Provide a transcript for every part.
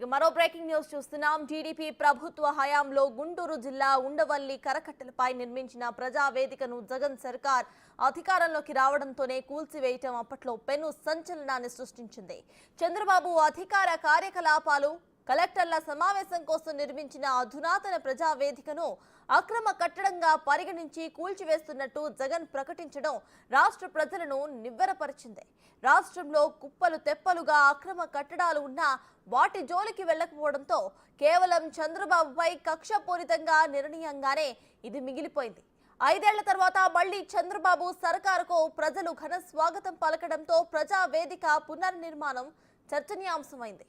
మరో breaking news చూస్తున్నాం. TDP ప్రభుత్వ హయాంలో గుంటూరు జిల్లా ఉండవల్లి కరకట్టలపై నిర్మించిన ప్రజావేదికను జగన్ సర్కార్ అధికారంలోకి రావడంతోనే కూల్చివేయటం అప్పట్లో పెను సంచలనాన్ని సృష్టించింది. చంద్రబాబు అధికార కార్యకలాపాలు కలెక్టర్ల సమావేశం కోసం నిర్మించిన అధునాతన ప్రజావేదికను అక్రమ కట్టడంగా పరిగణించి కూల్చివేస్తున్నట్టు జగన్ ప్రకటించడం రాష్ట్ర ప్రజలను నివ్వెరపరిచింది. రాష్ట్రంలో కుప్పలు తెప్పలుగా అక్రమ కట్టడాలు ఉన్నా వాటి జోలికి వెళ్లకపోవడంతో కేవలం చంద్రబాబుపై కక్షపూరితంగా నిర్ణయంగానే ఇది మిగిలిపోయింది. 5 ఏళ్ల తర్వాత మళ్లీ చంద్రబాబు సర్కారుకు ప్రజలు ఘన స్వాగతం పలకడంతో ప్రజావేదిక పునర్నిర్మాణం చర్చనీయాంశమైంది.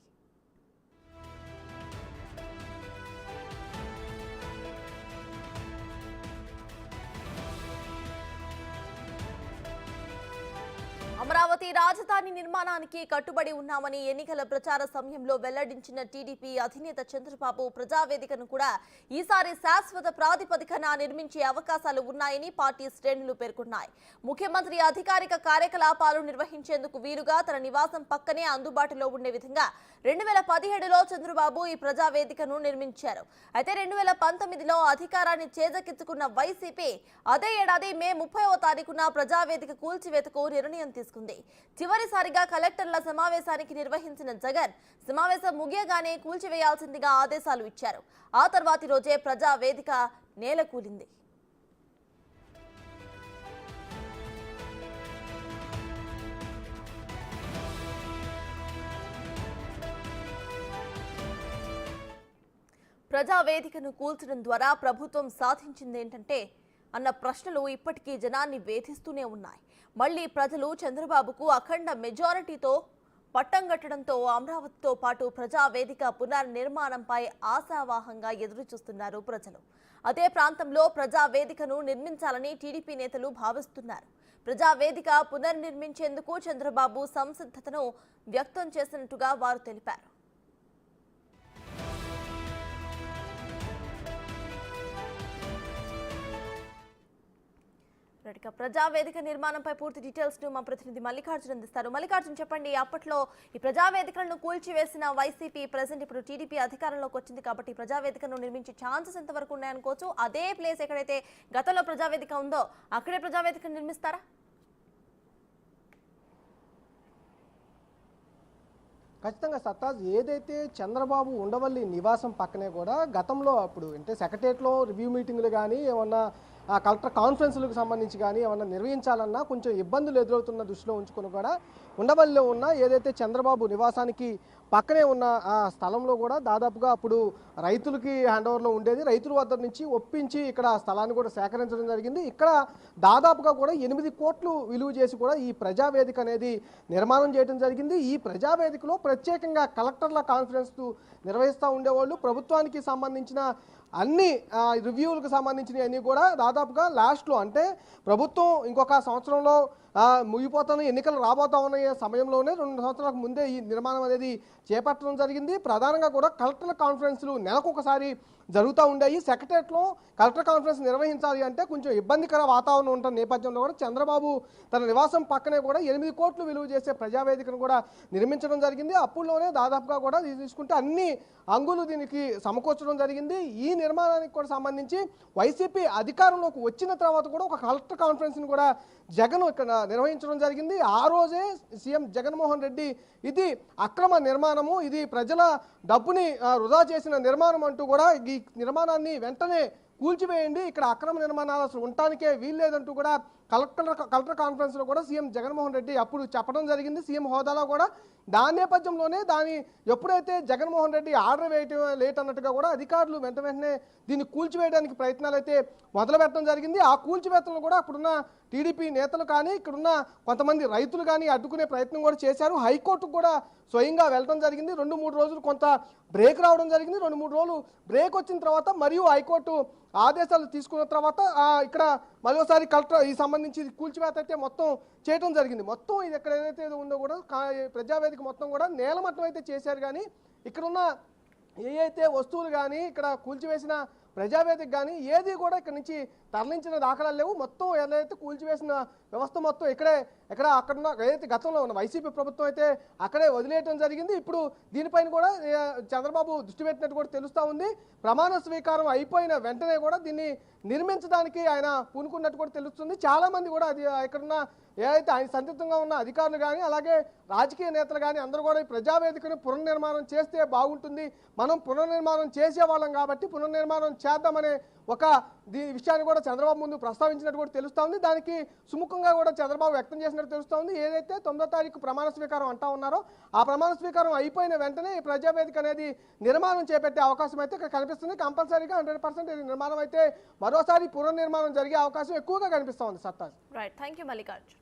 అమరావతి రాజధాని నిర్మాణానికి కట్టుబడి ఉన్నామని ఎన్నికల ప్రచార సమయంలో వెల్లడించిన టీడీపీ అధినేత చంద్రబాబు ప్రజావేదికను కూడా ఈసారి శాశ్వత ప్రాతిపదికన నిర్మించే అవకాశాలు ఉన్నాయని పార్టీ శ్రేణులు పేర్కొన్నాయి. ముఖ్యమంత్రి అధికారిక కార్యకలాపాలు నిర్వహించేందుకు వీలుగా తన నివాసం పక్కనే అందుబాటులో ఉండే విధంగా 2017లో చంద్రబాబు ఈ ప్రజావేదికను నిర్మించారు. అయితే 2019లో అధికారాన్ని చేజెక్కించుకున్న వైసీపీ అదే ఏడాది మే 30వ తారీఖున ప్రజావేదిక కూల్చివేతకు నిర్ణయం తీసుకుంది. చివరిసారిగా కలెక్టర్ల సమావేశానికి నిర్వహించిన జగన్ సమావేశం ముగియగానే కూల్చివేయాల్సిందిగా ఆదేశాలు ఇచ్చారు. ఆ తర్వాతి రోజే ప్రజావేదిక నేలకూలింది. ప్రజావేదికను కూల్చడం ద్వారా ప్రభుత్వం సాధించిందేంటంటే అన్న ప్రశ్నలు ఇప్పటికీ జనాన్ని వేధిస్తూనే ఉన్నాయి. మళ్లీ ప్రజలు చంద్రబాబుకు అఖండ మెజారిటీతో పట్టం కట్టడంతో అమరావతితో పాటు ప్రజావేదిక పునర్నిర్మాణంపై ఆశావాహంగా ఎదురుచూస్తున్నారు ప్రజలు. అదే ప్రాంతంలో ప్రజావేదికను నిర్మించాలని టీడీపీ నేతలు భావిస్తున్నారు. ప్రజావేదిక పునర్నిర్మించేందుకు చంద్రబాబు సంసిద్ధతను వ్యక్తం చేసినట్టుగా వారు తెలిపారు. ప్రజావేదిక నిర్మాణంపై పూర్తి డీటెయిల్స్ ను మా ప్రతినిధి మల్లికార్జున్ అందిస్తారు. మల్లికార్జున్, చెప్పండి, అప్పట్లో ఈ ప్రజావేదికలను కూల్చివేసిన వైసీపీ ప్రెసెంట్ ఇప్పుడు టీడీపీ అధికారంలోకి వచ్చింది కాబట్టి ప్రజావేదికను నిర్మించే ఛాన్సెస్ ఎంతవరకు ఉన్నాయనుకోవచ్చు? అదే ప్లేస్ ఎక్కడైతే గతంలో ప్రజావేదిక ఉందో అక్కడే ప్రజావేదిక నిర్మిస్తారా? ఖచ్చితంగా సత్తాజ్, ఏదైతే చంద్రబాబు ఉండవల్లి నివాసం పక్కనే కూడా గతంలో అప్పుడు అంటే సెక్రటరియట్లో రివ్యూ మీటింగ్లు కానీ ఏమన్నా కలెక్టర్ కాన్ఫరెన్స్లకు సంబంధించి కానీ ఏమన్నా నిర్వహించాలన్నా కొంచెం ఇబ్బందులు ఎదురవుతున్న దృష్టిలో ఉంచుకొని కూడా ఉండవల్లిలో ఉన్న ఏదైతే చంద్రబాబు నివాసానికి పక్కనే ఉన్న ఆ స్థలంలో కూడా దాదాపుగా అప్పుడు రైతులకి హ్యాండ్ ఓవర్లో ఉండేది. రైతుల వద్ద నుంచి ఒప్పించి ఇక్కడ స్థలాన్ని కూడా సేకరించడం జరిగింది. ఇక్కడ దాదాపుగా కూడా 8 కోట్లు విలువ చేసి కూడా ఈ ప్రజావేదిక అనేది నిర్మాణం చేయడం జరిగింది. ఈ ప్రజావేదికలో ప్రత్యేకంగా కలెక్టర్ల కాన్ఫరెన్స్ నిర్వహిస్తూ ఉండేవాళ్ళు. ప్రభుత్వానికి సంబంధించిన అన్ని రివ్యూలకు సంబంధించినవి అన్నీ కూడా దాదాపుగా లాస్ట్లో అంటే ప్రభుత్వం ఇంకొక సంవత్సరంలో ముగిపోతాను, ఎన్నికలు రాబోతా ఉన్న సమయంలోనే 2 సంవత్సరాలకు ముందే ఈ నిర్మాణం అనేది చేపట్టడం జరిగింది. ప్రధానంగా కూడా కలెక్టర్ల కాన్ఫరెన్స్లు నెలకొకసారి జరుగుతూ ఉండేవి. సెక్రటరియట్లో కలెక్టర్ కాన్ఫరెన్స్ నిర్వహించాలి అంటే కొంచెం ఇబ్బందికర వాతావరణం ఉంటున్న నేపథ్యంలో కూడా చంద్రబాబు తన నివాసం పక్కనే కూడా 8 కోట్లు విలువ చేసే ప్రజావేదికను కూడా నిర్మించడం జరిగింది. అప్పుల్లోనే దాదాపుగా కూడా తీసుకుంటే అన్ని అంగులు దీనికి సమకూర్చడం జరిగింది. ఈ నిర్మాణానికి కూడా సంబంధించి వైసీపీ అధికారంలోకి వచ్చిన తర్వాత కూడా ఒక కలెక్టర్ కాన్ఫరెన్స్ని కూడా జగన్ ఇక్కడ నిర్వహించడం జరిగింది. ఆ రోజే సీఎం జగన్మోహన్ రెడ్డి ఇది అక్రమ నిర్మాణము, ఇది ప్రజల డబ్బుని వృధా చేసిన నిర్మాణం అంటూ కూడా ఈ నిర్మాణాన్ని వెంటనే కూల్చివేయండి, ఇక్కడ అక్రమ నిర్మాణాలు అసలు ఉండటానికే వీల్లేదంటూ కూడా కలెక్టర్ కాన్ఫరెన్స్లో కూడా సీఎం జగన్మోహన్ రెడ్డి అప్పుడు చెప్పడం జరిగింది. సీఎం హోదాలో కూడా దాని నేపథ్యంలోనే ఎప్పుడైతే జగన్మోహన్ రెడ్డి ఆర్డర్ వేయటం లేట్ అన్నట్టుగా కూడా అధికారులు వెంటనే దీన్ని కూల్చివేయడానికి ప్రయత్నాలు అయితే మొదలు పెట్టడం జరిగింది. ఆ కూల్చివేతలను కూడా అప్పుడున్న టీడీపీ నేతలు కానీ ఇక్కడున్న కొంతమంది రైతులు కానీ అడ్డుకునే ప్రయత్నం కూడా చేశారు. హైకోర్టుకు కూడా స్వయంగా వెళ్ళడం జరిగింది. 2-3 రోజులు కొంత బ్రేక్ రావడం జరిగింది. 2-3 రోజులు బ్రేక్ వచ్చిన తర్వాత మరియు హైకోర్టు ఆదేశాలు తీసుకున్న తర్వాత ఇక్కడ మరోసారి కలెక్టర్ ఈ సంబంధించి కూల్చివేత అయితే మొత్తం చేయడం జరిగింది. మొత్తం ఇది ఎక్కడ ఏదైతే ఉందో కూడా ప్రజావేదిక మొత్తం కూడా నేలమట్టం అయితే చేశారు. కానీ ఇక్కడున్న ఏ అయితే వస్తువులు కానీ ఇక్కడ కూల్చివేసిన ప్రజావేదిక కానీ ఏది కూడా ఇక్కడ నుంచి తరలించిన దాఖలాలు లేవు. మొత్తం ఏదైతే కూల్చివేసిన వ్యవస్థ మొత్తం ఎక్కడ అక్కడున్న ఏదైతే గతంలో ఉన్న వైసీపీ ప్రభుత్వం అయితే అక్కడే వదిలేయడం జరిగింది. ఇప్పుడు దీనిపైన కూడా చంద్రబాబు దృష్టి పెట్టినట్టు కూడా తెలుస్తూ ఉంది. ప్రమాణ స్వీకారం అయిపోయిన వెంటనే కూడా దీన్ని నిర్మించడానికి ఆయన పూనుకున్నట్టు కూడా తెలుస్తుంది. చాలా మంది కూడా అది ఇక్కడున్న ఏదైతే ఆయన సందిగ్ధంగా ఉన్న అధికారులు కానీ అలాగే రాజకీయ నేతలు కానీ అందరూ కూడా ఈ ప్రజావేదికను పునర్నిర్మాణం చేస్తే బాగుంటుంది, మనం పునర్నిర్మాణం చేసేవాళ్ళం కాబట్టి పునర్నిర్మాణం చేద్దామనే ఒక విషయాన్ని కూడా చంద్రబాబు ముందు ప్రస్తావించినట్టు కూడా తెలుస్తూ ఉంది. దానికి సుముఖంగా కూడా చంద్రబాబు వ్యక్తం చేసినట్టు తెలుస్తూ ఉంది. ఏదైతే 9వ తారీఖు ప్రమాణ స్వీకారం అంటా ఉన్నారో ఆ ప్రమాణ స్వీకారం అయిపోయిన వెంటనే ఈ ప్రజావేదిక అనేది నిర్మాణం చేపట్టే అవకాశం అయితే ఇక్కడ కనిపిస్తుంది. కంపల్సరీగా 100% నిర్మాణం అయితే మరోసారి పునర్నిర్మాణం జరిగే అవకాశం ఎక్కువగా కనిపిస్తూ ఉంది. సత్తాజ్. Right, thank you Mallikarjun.